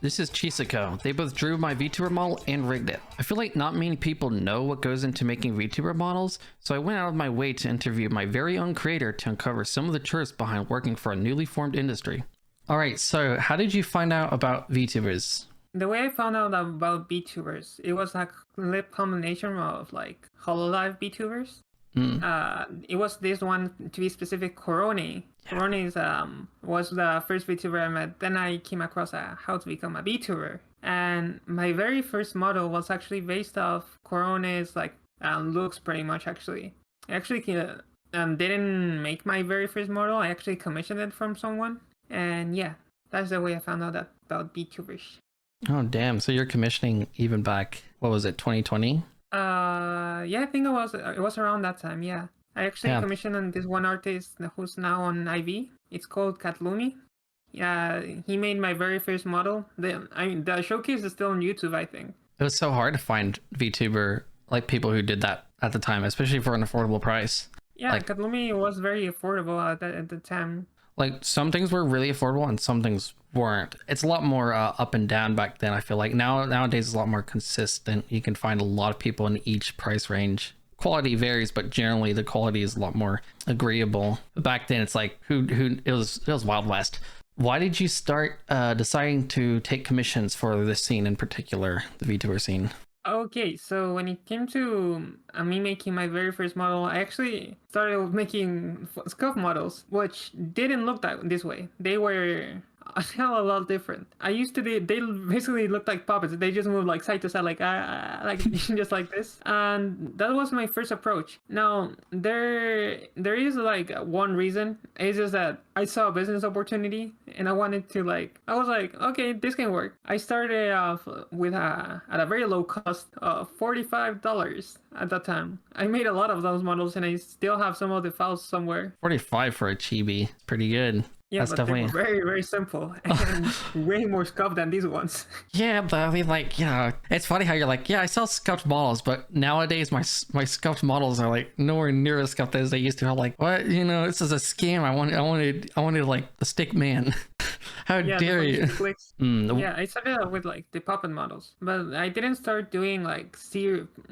This is Chisako. They both drew my VTuber model and rigged it. I feel like not many people know what goes into making VTuber models, so I went out of my way to interview my very own creator to uncover some of the truths behind working for a newly formed industry. Alright, so how did you find out about VTubers? The way I found out about VTubers, it was a lip combination of like Hololive VTubers. It was this one, to be specific, Corone. Corone was the first VTuber I met. Then I came across how to become a VTuber, and my very first model was actually based off Corone's like looks, pretty much. Actually, I actually didn't make my very first model. I actually commissioned it from someone, and yeah, that's the way I found out about VTubers. Oh damn! So you're commissioning even back, what was it, 2020? Yeah, I think it was around that time. Yeah, I actually commissioned this one artist who's now on IV. It's called Katlumi. Yeah, he made my very first model. The showcase is still on YouTube, I think. It was so hard to find VTuber, like people who did that at the time, especially for an affordable price. Yeah, like, Katlumi was very affordable at the time. Like some things were really affordable and some things weren't. It's a lot more up and down back then. I feel like nowadays it's a lot more consistent. You can find a lot of people in each price range. Quality varies, but generally the quality is a lot more agreeable. But back then it's like it was Wild West. Why did you start deciding to take commissions for this scene in particular, the VTuber scene? Okay, so when it came to me making my very first model, I actually started making scuff models, which didn't look this way. They were a hell of a lot different. I used to they basically looked like puppets. They just moved like side to side, like just like this. And that was my first approach. Now there is like one reason. It's just that I saw a business opportunity and I wanted to I was like, okay, this can work. I started off with at a very low cost of $45 at that time. I made a lot of those models and I still have some of the files somewhere. 45 for a chibi, pretty good. Yeah, that's but definitely they were very, very simple and way more scuffed than these ones. Yeah, but I mean, like, it's funny how you're like, yeah, I sell scuffed models, but nowadays my scuffed models are like nowhere near as scuffed as they used to. I'm like, what? This is a scam. I wanted like the stick man. How dare you? Yeah, I started out with like the puppet models, but I didn't start doing like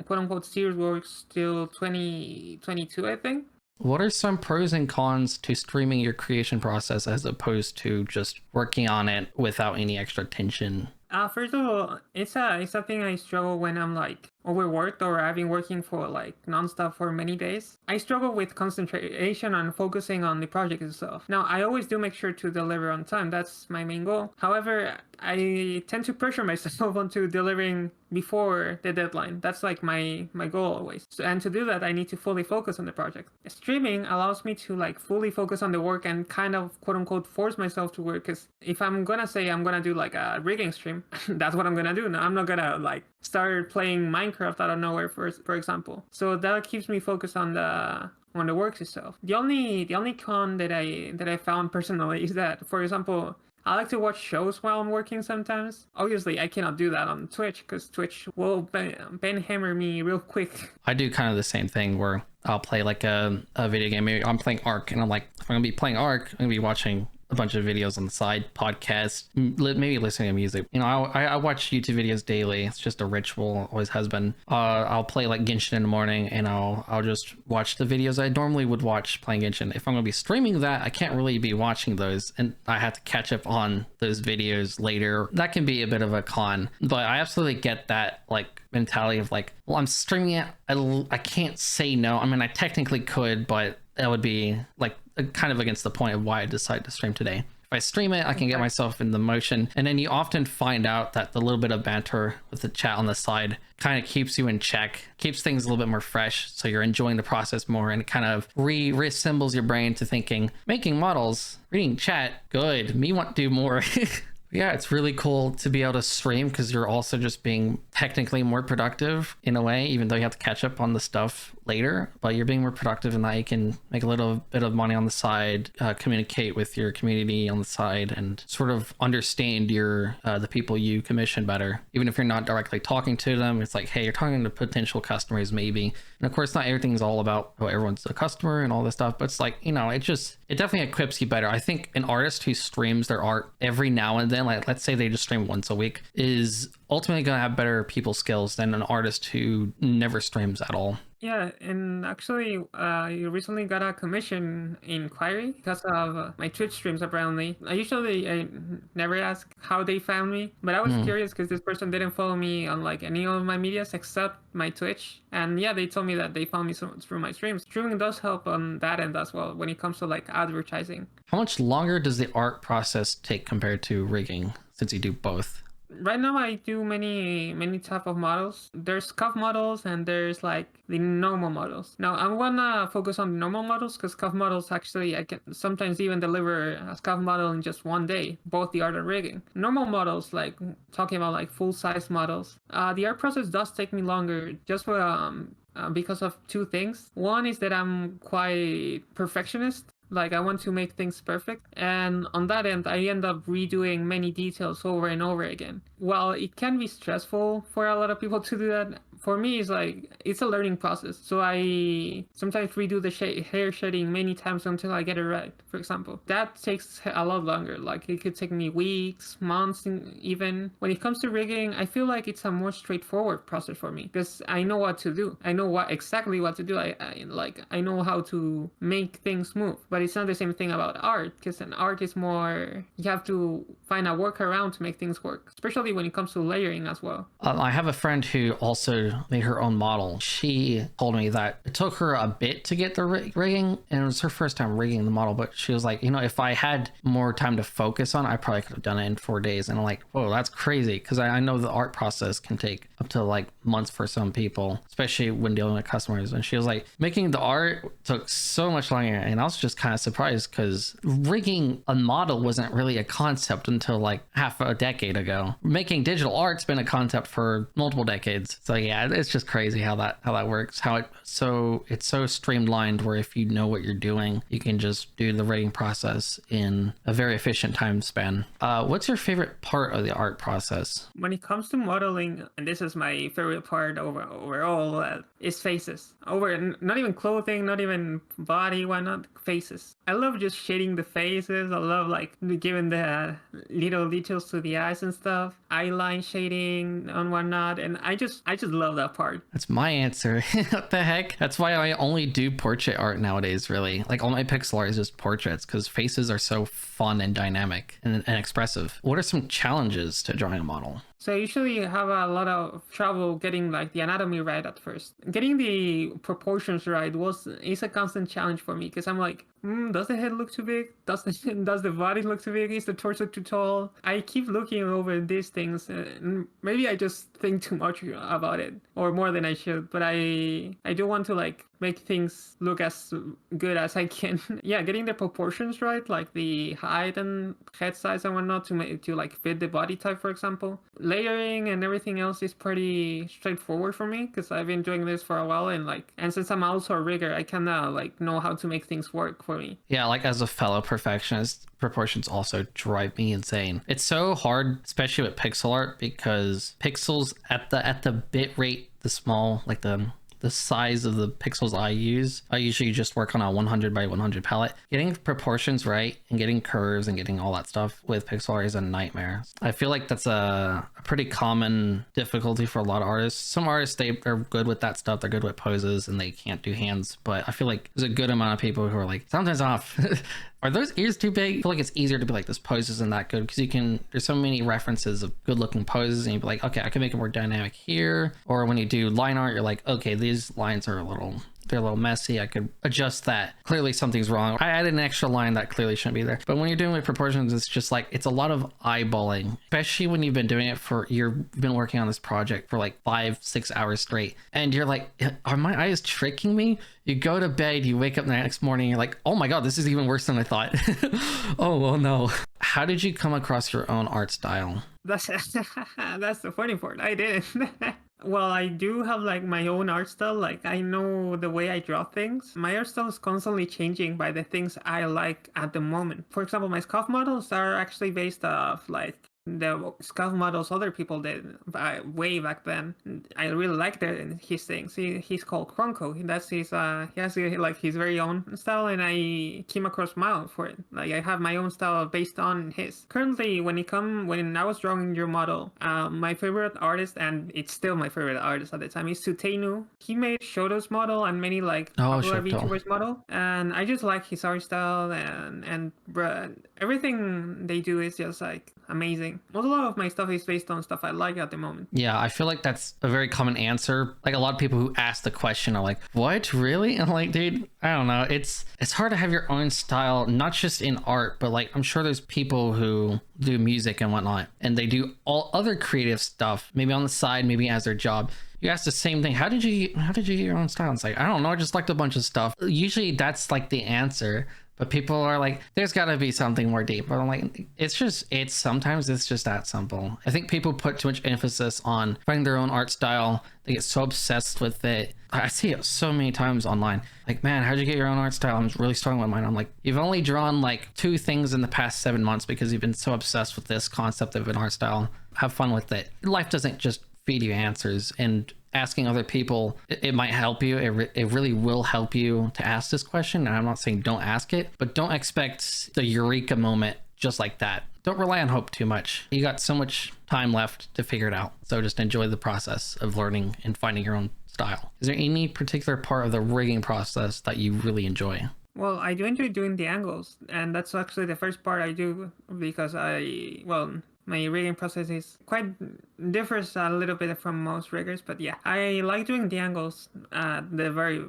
quote unquote serious works till 2022, I think. What are some pros and cons to streaming your creation process as opposed to just working on it without any extra tension? First of all, it's a thing I struggle when I'm like overworked or I've been working for like nonstop for many days. I struggle with concentration and focusing on the project itself. Now, I always do make sure to deliver on time. That's my main goal. However, I tend to pressure myself onto delivering before the deadline. That's like my goal always. And to do that, I need to fully focus on the project. Streaming allows me to like fully focus on the work and kind of quote unquote force myself to work. Because if I'm gonna say I'm gonna do like a rigging stream, that's what I'm gonna do. Now I'm not gonna like start playing Minecraft out of nowhere, for example. So that keeps me focused on the works itself. The only con that I found personally is that, for example, I like to watch shows while I'm working sometimes. Obviously, I cannot do that on Twitch because Twitch will ban hammer me real quick. I do kind of the same thing where I'll play like a video game. Maybe I'm playing Ark and I'm like, if I'm gonna be playing Ark, I'm gonna be watching a bunch of videos on the side, podcasts, maybe listening to music. I watch YouTube videos daily. It's just a ritual, always has been. I'll play like Genshin in the morning and I'll just watch the videos I normally would watch playing Genshin. If I'm gonna be streaming that, I can't really be watching those and I have to catch up on those videos later. That can be a bit of a con, but I absolutely get that like mentality of like, well, I'm streaming it, I can't say no. I mean, I technically could, but that would be like kind of against the point of why I decided to stream today. If I stream it, I can get myself in the motion. And then you often find out that the little bit of banter with the chat on the side kind of keeps you in check, keeps things a little bit more fresh. So you're enjoying the process more and it kind of reassembles your brain to thinking, making models, reading chat, good, me want to do more. Yeah, it's really cool to be able to stream because you're also just being technically more productive in a way, even though you have to catch up on the stuff later, but you're being more productive in that you can make a little bit of money on the side, communicate with your community on the side, and sort of understand your the people you commission better. Even if you're not directly talking to them, it's like, hey, you're talking to potential customers maybe. And of course, not everything's all about, oh, everyone's a customer and all this stuff, but it's like, you know, it definitely equips you better. I think an artist who streams their art every now and then, like let's say they just stream once a week, is ultimately going to have better people skills than an artist who never streams at all. Yeah, and actually, you recently got a commission inquiry because of my Twitch streams, apparently. I never ask how they found me, but I was curious because this person didn't follow me on like any of my medias except my Twitch. And yeah, they told me that they found me through my streams. Streaming does help on that end as well when it comes to like advertising. How much longer does the art process take compared to rigging, since you do both? Right now I do many type of models. There's cuff models and there's like the normal models. Now I'm gonna focus on the normal models because cuff models actually I can sometimes even deliver a cuff model in just one day, both the art and rigging. Normal models, like talking about like full size models, the art process does take me longer just for because of two things. One is that I'm quite perfectionist. Like I want to make things perfect, and on that end I end up redoing many details over and over again. While it can be stressful for a lot of people to do that, for me it's like it's a learning process. So I sometimes redo the hair shading many times until I get it right, for example. That takes a lot longer. Like it could take me weeks, months, even. When it comes to rigging, I feel like it's a more straightforward process for me because I know what to do. I know exactly what to do. I know how to make things move. But it's not the same thing about art, because an art is more, you have to find a workaround to make things work, especially when it comes to layering as well. I have a friend who also made her own model. She told me that it took her a bit to get the rigging, and it was her first time rigging the model, but she was like, you know, if I had more time to focus on, I probably could have done it in 4 days. And I'm like, whoa, that's crazy, because I know the art process can take up to like months for some people, especially when dealing with customers. And she was like, making the art took so much longer, and I was just kind of surprised because rigging a model wasn't really a concept until like half a decade ago. Making digital art's been a concept for multiple decades. So yeah, it's just crazy how that works. It's so streamlined where if you know what you're doing, you can just do the rigging process in a very efficient time span. What's your favorite part of the art process? When it comes to modeling, and this is my favorite part overall, is faces. Not even clothing, not even body, why not faces? I love just shading the faces. I love like giving the little details to the eyes and stuff, eyeline shading and whatnot, and I just love that part. That's my answer. What the heck? That's why I only do portrait art nowadays, really. Like all my pixel art is just portraits because faces are so fun and dynamic and expressive. What are some challenges to drawing a model? So I usually have a lot of trouble getting like the anatomy right at first. Getting the proportions right is a constant challenge for me because I'm like, does the head look too big? Does the body look too big? Is the torso too tall? I keep looking over these things, and maybe I just think too much about it, or more than I should. But I do want to like make things look as good as I can. Yeah, getting the proportions right, like the height and head size and whatnot to like fit the body type, for example. Layering and everything else is pretty straightforward for me because I've been doing this for a while, and since I'm also a rigger, I kind of like know how to make things work for me. Yeah, like as a fellow perfectionist, proportions also drive me insane. It's so hard, especially with pixel art, because pixels at the bit rate, the small, like the size of the pixels I usually just work on a 100 by 100 palette. Getting proportions right and getting curves and getting all that stuff with pixel art is a nightmare. I feel like that's a pretty common difficulty for a lot of artists. Some artists, they're good with that stuff. They're good with poses and they can't do hands. But I feel like there's a good amount of people who are like, sometimes off. Are those ears too big? I feel like it's easier to be like, this pose isn't that good because there's so many references of good looking poses and you'd be like, okay, I can make it more dynamic here. Or when you do line art, you're like, okay, these lines are a little they're a little messy, I could adjust that. Clearly something's wrong. I added an extra line that clearly shouldn't be there. But when you're doing with proportions, it's just like, it's a lot of eyeballing, especially when you've been doing it for, you've been working on this project for like 5-6 hours straight. And you're like, are my eyes tricking me? You go to bed, you wake up the next morning, you're like, oh my God, this is even worse than I thought. Oh, well, no. How did you come across your own art style? That's that's the funny part. I didn't. Well, I do have like my own art style. Like I know the way I draw things. My art style is constantly changing by the things I like at the moment. For example, my scuff models are actually based off like the scuff models other people did way back then. I really like his things. He's called Kronko. That's his he has like his very own style, and I came across mine for it. Like I have my own style based on his. Currently, when I was drawing your model, my favorite artist, and it's still my favorite artist at the time, is Suteinu. He made Shoto's model and many like popular VTubers model, and I just like his art style and everything they do is just like amazing. Well, a lot of my stuff is based on stuff I like at the moment. Yeah, I feel like that's a very common answer. Like a lot of people who ask the question are like, what, really? And I'm like, dude, I don't know. It's hard to have your own style, not just in art, but like I'm sure there's people who do music and whatnot, and they do all other creative stuff, maybe on the side, maybe as their job. You ask the same thing. How did you get your own style? It's like, I don't know. I just liked a bunch of stuff. Usually that's like the answer. But people are like, there's got to be something more deep. But I'm like, sometimes it's just that simple. I think people put too much emphasis on finding their own art style. They get so obsessed with it. I see it so many times online. Like, man, how'd you get your own art style? I'm really struggling with mine. I'm like, you've only drawn like 2 things in the past 7 months because you've been so obsessed with this concept of an art style. Have fun with it. Life doesn't just feed you answers, and asking other people, it might help you. It really will help you to ask this question. And I'm not saying don't ask it, but don't expect the eureka moment just like that. Don't rely on hope too much. You got so much time left to figure it out. So just enjoy the process of learning and finding your own style. Is there any particular part of the rigging process that you really enjoy? Well, I do enjoy doing the angles, and that's actually the first part I do because my rigging process is differs a little bit from most riggers, but yeah, I like doing the angles the very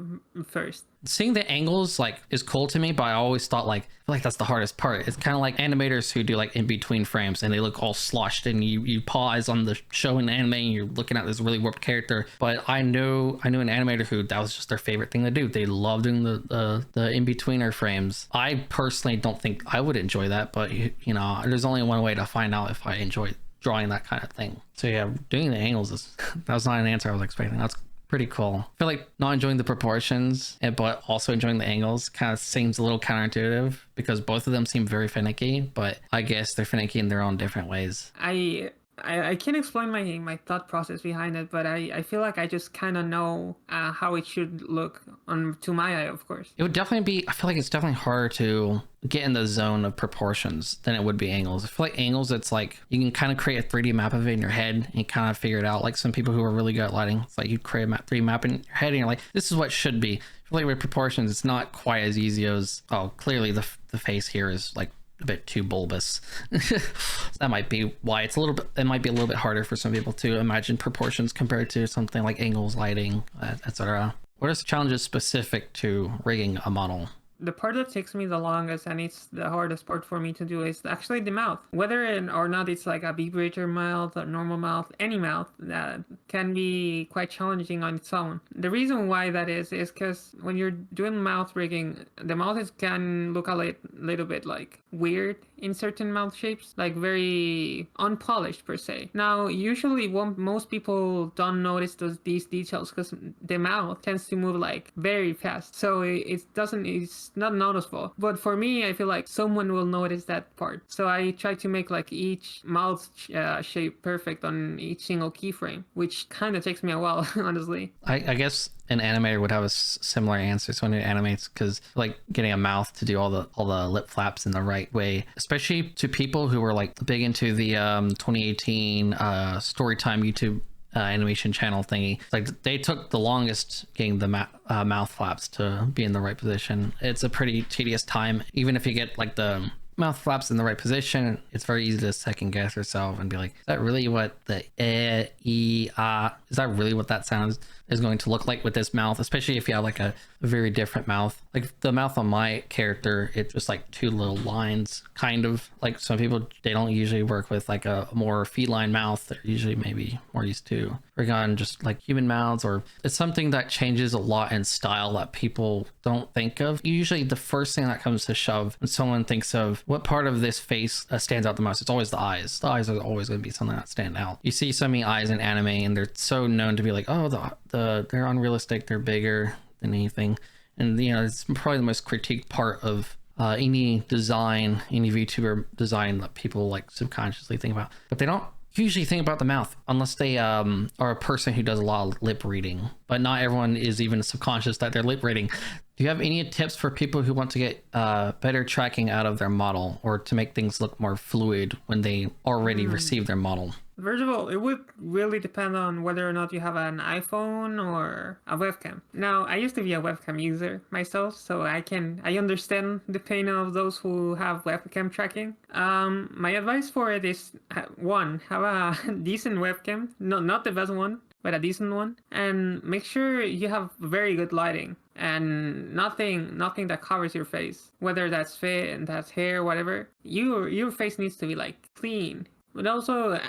first. Seeing the angles like is cool to me, but I always thought like, I feel like that's the hardest part. It's kind of like animators who do like in between frames and they look all sloshed, and you pause on the show in anime and you're looking at this really warped character. But I knew an animator who that was just their favorite thing to do. They love doing the in-betweener frames. I personally don't think I would enjoy that, but you know, there's only one way to find out if I enjoy drawing that kind of thing. So yeah, doing the angles that was not an answer I was expecting. That's pretty cool. I feel like not enjoying the proportions but also enjoying the angles kind of seems a little counterintuitive because both of them seem very finicky, but I guess they're finicky in their own different ways. I can't explain my thought process behind it, but I feel like I just kind of know how it should look to my eye, of course. It would definitely be, I feel like it's definitely harder to get in the zone of proportions than it would be angles. I feel like angles, it's like you can kind of create a 3D map of it in your head and you kind of figure it out. Like some people who are really good at lighting, it's like you create a 3D map in your head and you're like, this is what should be. I feel like with proportions, it's not quite as easy as, oh, clearly the face here is like a bit too bulbous. So that might be why it might be a little bit harder for some people to imagine proportions compared to something like angles, lighting, etc. What are the challenges specific to rigging a model? The part that takes me the longest and it's the hardest part for me to do is actually the mouth. Whether or not it's like a vibrator mouth, a normal mouth, any mouth, that can be quite challenging on its own. The reason why that is because when you're doing mouth rigging, the mouth can look a little bit like weird in certain mouth shapes, like very unpolished per se. Now, usually most people don't notice these details because the mouth tends to move like very fast. So it's not noticeable. But for me, I feel like someone will notice that part. So I try to make like each mouth shape perfect on each single keyframe, which kind of takes me a while, honestly. I guess an animator would have a similar answer. So when it animates, because like getting a mouth to do all the lip flaps in the right way, especially to people who were like big into the 2018 Storytime YouTube animation channel thingy, like they took the longest getting the mouth flaps to be in the right position. It's a pretty tedious time. Even if you get like the mouth flaps in the right position, it's very easy to second guess yourself and be like, is that really what the is that really what that sounds? is going to look like with this mouth, especially if you have like a very different mouth. Like the mouth on my character, it's just like two little lines, kind of. Like some people, they don't usually work with like a more feline mouth. They're usually maybe more used to working on just like human mouths, or it's something that changes a lot in style that people don't think of. Usually the first thing that comes to shove when someone thinks of what part of this face stands out the most, it's always the eyes. The eyes are always going to be something that stand out. You see so many eyes in anime and they're so known to be like, oh, they're unrealistic, they're bigger than anything. And you know, it's probably the most critiqued part of any design, any VTuber design that people like subconsciously think about, but they don't usually think about the mouth unless they are a person who does a lot of lip reading. But not everyone is even subconscious that they're lip reading. Do you have any tips for people who want to get better tracking out of their model, or to make things look more fluid when they already receive their model? First of all, it would really depend on whether or not you have an iPhone or a webcam. Now, I used to be a webcam user myself, so I understand the pain of those who have webcam tracking. My advice for it is, one, have a decent webcam. No, not the best one, but a decent one, and make sure you have very good lighting and nothing that covers your face, whether that's fit, that's hair, whatever. Your face needs to be like clean. But also,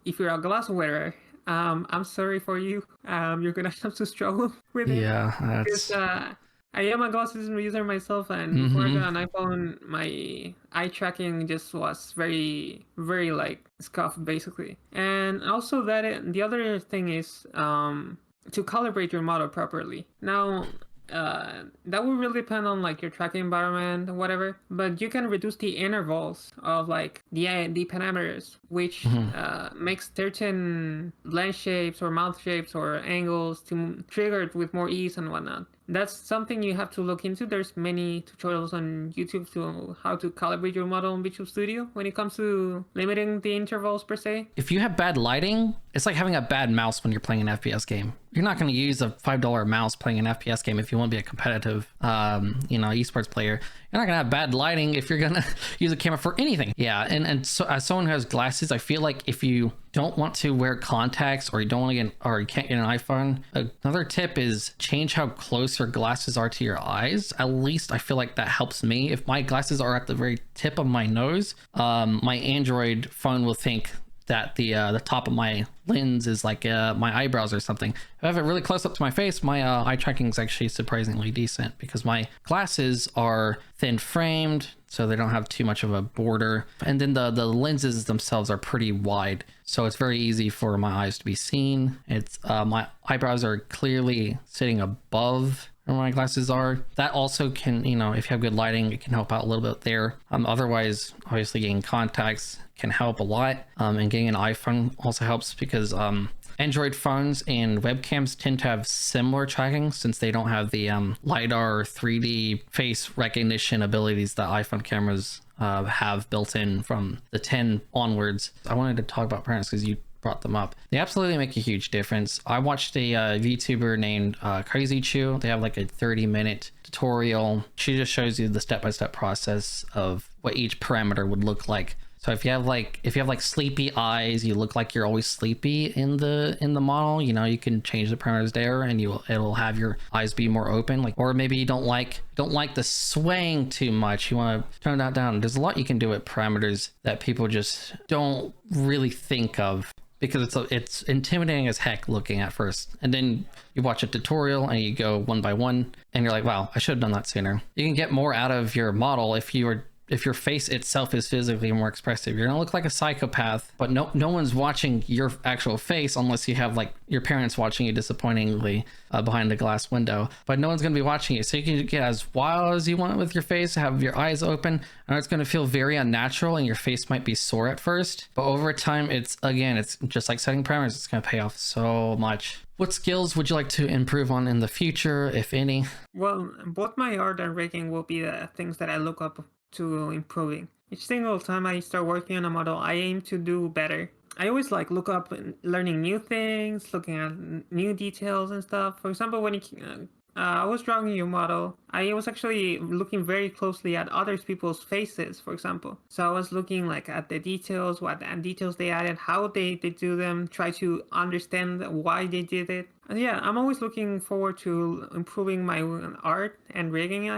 if you're a glass wearer, I'm sorry for you. You're gonna have to struggle with it. Yeah, Because that's I am a glasses user myself, and before I got an iPhone, my eye tracking just was very, very like scuffed, basically. And also the other thing is to calibrate your model properly. Now, that will really depend on like your tracking environment or whatever, but you can reduce the intervals of like the parameters, which makes certain lens shapes or mouth shapes or angles to trigger it with more ease and whatnot. That's something you have to look into. There's many tutorials on YouTube to how to calibrate your model in Visual Studio when it comes to limiting the intervals per se. if you have bad lighting, it's like having a bad mouse when you're playing an FPS game. You're not going to use a $5 mouse playing an FPS game if you want to be a competitive, esports player. You're not going to have bad lighting if you're going to use a camera for anything. Yeah, and so as someone who has glasses, I feel like if you don't want to wear contacts, or you don't want to get, or you can't get an iPhone, another tip is change how close your glasses are to your eyes. At least I feel like that helps me. If my glasses are at the very tip of my nose, my Android phone will think that the top of my lens is like my eyebrows or something. If I have it really close up to my face, my eye tracking is actually surprisingly decent because my glasses are thin framed, so they don't have too much of a border, and then the lenses themselves are pretty wide, so it's very easy for my eyes to be seen. It's my eyebrows are clearly sitting above where my glasses are. That also can, if you have good lighting, it can help out a little bit there. Otherwise, obviously getting contacts can help a lot, and getting an iPhone also helps because Android phones and webcams tend to have similar tracking since they don't have the LiDAR or 3D face recognition abilities that iPhone cameras have built in from the 10 onwards. I wanted to talk about parameters because you brought them up. They absolutely make a huge difference. I watched a VTuber named Crazy Chew. They have like a 30-minute tutorial. She just shows you the step-by-step process of what each parameter would look like. So if you have like sleepy eyes, you look like you're always sleepy in the model, you can change the parameters there and it'll have your eyes be more open. Like, or maybe you don't like the swaying too much, you want to tone that down. There's a lot you can do with parameters that people just don't really think of, because it's intimidating as heck looking at first, and then you watch a tutorial and you go one by one and you're like, wow, I should have done that sooner. You can get more out of your model if your face itself is physically more expressive. You're gonna look like a psychopath, but no one's watching your actual face unless you have like your parents watching you disappointingly behind the glass window. But no one's gonna be watching you, so you can get as wild as you want with your face, have your eyes open, and it's gonna feel very unnatural, and your face might be sore at first. But over time, it's just like setting parameters. It's gonna pay off so much. What skills would you like to improve on in the future, if any? Well, both my art and rigging will be the things that I look up to improving. Each single time I start working on a model, I aim to do better. I always look up and learning new things, looking at new details and stuff. For example, when it I was drawing a model. I was actually looking very closely at other people's faces, for example. So I was looking like at the details, what and details they added, how they do them, try to understand why they did it. And yeah, I'm always looking forward to improving my art and rigging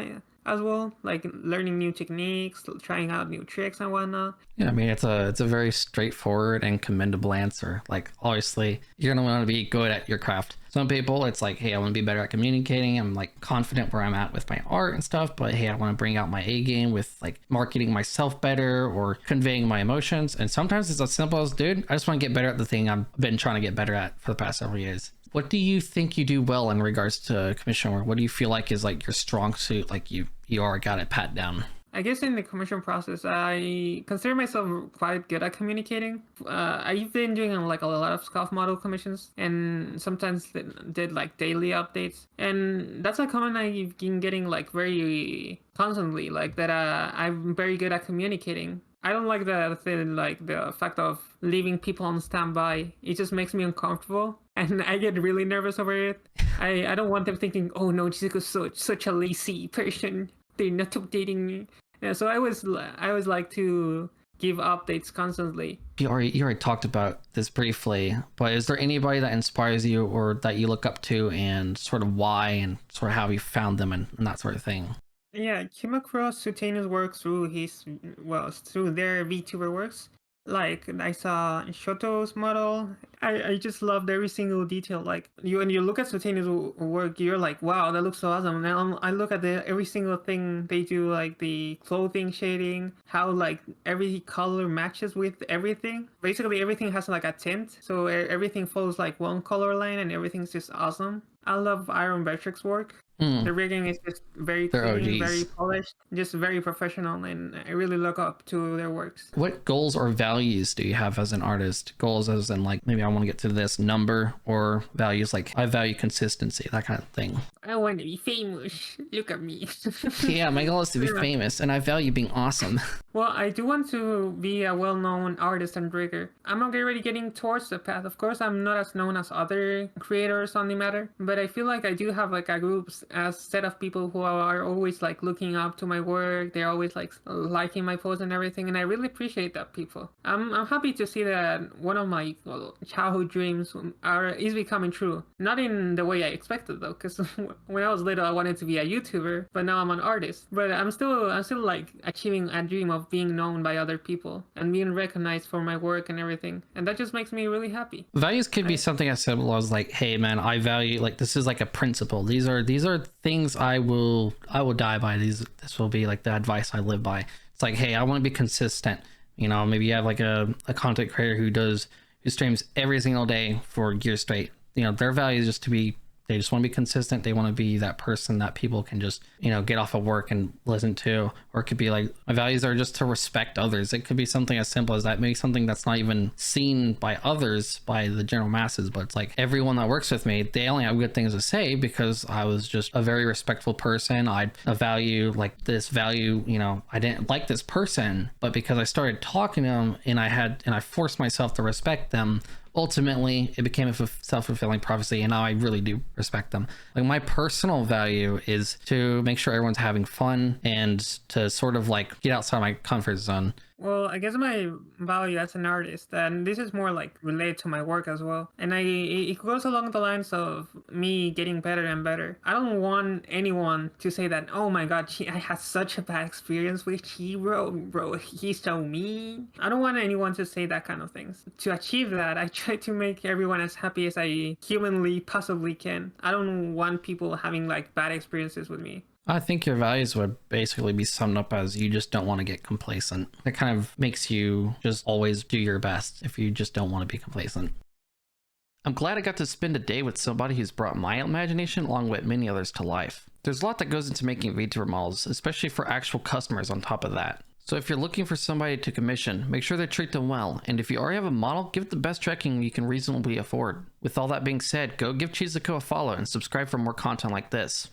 as well, like learning new techniques, trying out new tricks and whatnot. Yeah, I mean it's a very straightforward and commendable answer. Like obviously you're gonna want to be good at your craft. Some people it's like, hey, I want to be better at communicating. I'm like confident where I'm at with my art and stuff, but hey, I want to bring out my A game with like marketing myself better or conveying my emotions. And sometimes it's as simple as, dude, I just want to get better at the thing I've been trying to get better at for the past several years. What do you think you do well in regards to commission work? What do you feel like is like your strong suit? Like you are got it pat down. I guess in the commission process, I consider myself quite good at communicating. I've been doing like a lot of scuff model commissions, and sometimes did like daily updates, and that's a comment I've been getting like very constantly. Like that, I'm very good at communicating. I don't like the fact of leaving people on standby. It just makes me uncomfortable, and I get really nervous over it. I don't want them thinking, oh no, Chizuko's such a lazy person. They're not updating me. Yeah, so I was like to give updates constantly. You already talked about this briefly, but is there anybody that inspires you or that you look up to, and sort of why, and sort of how you found them, and that sort of thing? Yeah, came across Sutenu's work through their VTuber works. Like I saw Shoto's model. I just loved every single detail. Like when you look at Sutenu's work, you're like, wow, that looks so awesome. And I look at every single thing they do, like the clothing shading, how like every color matches with everything. Basically, everything has like a tint, so everything follows like one color line, and everything's just awesome. I love Iron Beatrix's work. Hmm. The rigging is just very They're clean, very OGs. polished, just very professional, and I really look up to their works. What goals or values do you have as an artist? Goals as in like, maybe I want to get to this number, or values like I value consistency, that kind of thing. I want to be famous. Look at me. Yeah, my goal is to be Yeah. famous, and I value being awesome. Well, I do want to be a well-known artist and rigger. I'm already getting towards the path. Of course, I'm not as known as other creators on the matter, but I feel like I do have like a group, a set of people who are always like looking up to my work. They're always like liking my posts and everything, and I really appreciate that, people. I'm happy to see that one of my childhood dreams is becoming true. Not in the way I expected though, because when I was little, I wanted to be a YouTuber, but now I'm an artist. But I'm still like achieving a dream of being known by other people and being recognized for my work and everything, and that just makes me really happy. Values could be something as simple as like, hey man, I value, like, this is like a principle. These are things I will die by. This will be like the advice I live by. It's like, hey, I want to be consistent. You know, maybe you have like a content creator who streams every single day for years straight. You know, their value is just to be, they just want to be consistent. They want to be that person that people can just, you know, get off of work and listen to. Or it could be like, my values are just to respect others. It could be something as simple as that. Maybe something that's not even seen by others, by the general masses, but it's like everyone that works with me, they only have good things to say because I was just a very respectful person. I value like this value, you know, I didn't like this person, but because I started talking to them and I forced myself to respect them, ultimately it became a self-fulfilling prophecy, and now I really do respect them. Like, my personal value is to make sure everyone's having fun and to sort of like get outside my comfort zone. Well, I guess my value as an artist, and this is more like related to my work as well, and it goes along the lines of me getting better and better. I don't want anyone to say that, oh my god, I had such a bad experience with Hero, bro, he's so mean. I don't want anyone to say that kind of things. To achieve that, I try to make everyone as happy as I humanly possibly can. I don't want people having like bad experiences with me. I think your values would basically be summed up as you just don't want to get complacent. It kind of makes you just always do your best if you just don't want to be complacent. I'm glad I got to spend a day with somebody who's brought my imagination along with many others to life. There's a lot that goes into making VTuber models, especially for actual customers on top of that. So if you're looking for somebody to commission, make sure they treat them well, and if you already have a model, give it the best tracking you can reasonably afford. With all that being said, go give Chizuko a follow and subscribe for more content like this.